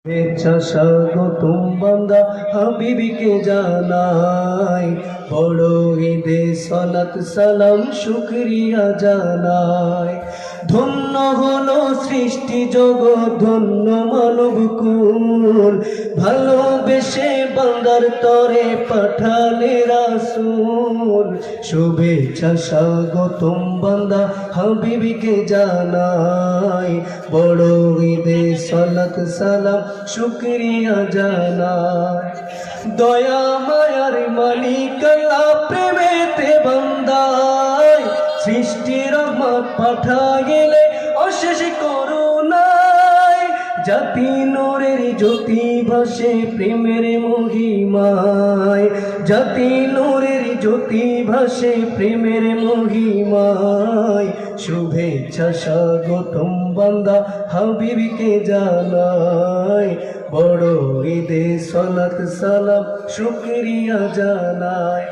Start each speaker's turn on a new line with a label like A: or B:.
A: স্বাগতম বান্দা হাবিবিকে জানাই, বড় ঈদে সালাত সালাম শুকরিয়া জানাই। ধন্য হলো সৃষ্টি জগৎ, ধন্য মানব কুল, ভালোবেসে বান্দার তরে পাঠালে রাসূল। শুভেচ্ছা স্বাগতম বান্দা হাবিবিকে জানাই, বড় ঈদে সালাত সালাম শুকরিয়া জানাই। দয়া মায়ার মালিক আল্লাহ প্রেমেতে বান্দায় সৃষ্টি রহমত পাঠাইলে অশেষ করুণায়। জাতি নূরের জ্যোতি ভাসে প্রেমের মহিমায়, জাতি নূরের জ্যোতি ভাসে প্রেমের মহিমায়। শুভেচ্ছা স্বাগতম বান্দা হাবিবিকে জানাই, বড় ঈদে সালাত সালাম শুকরিয়া জানাই।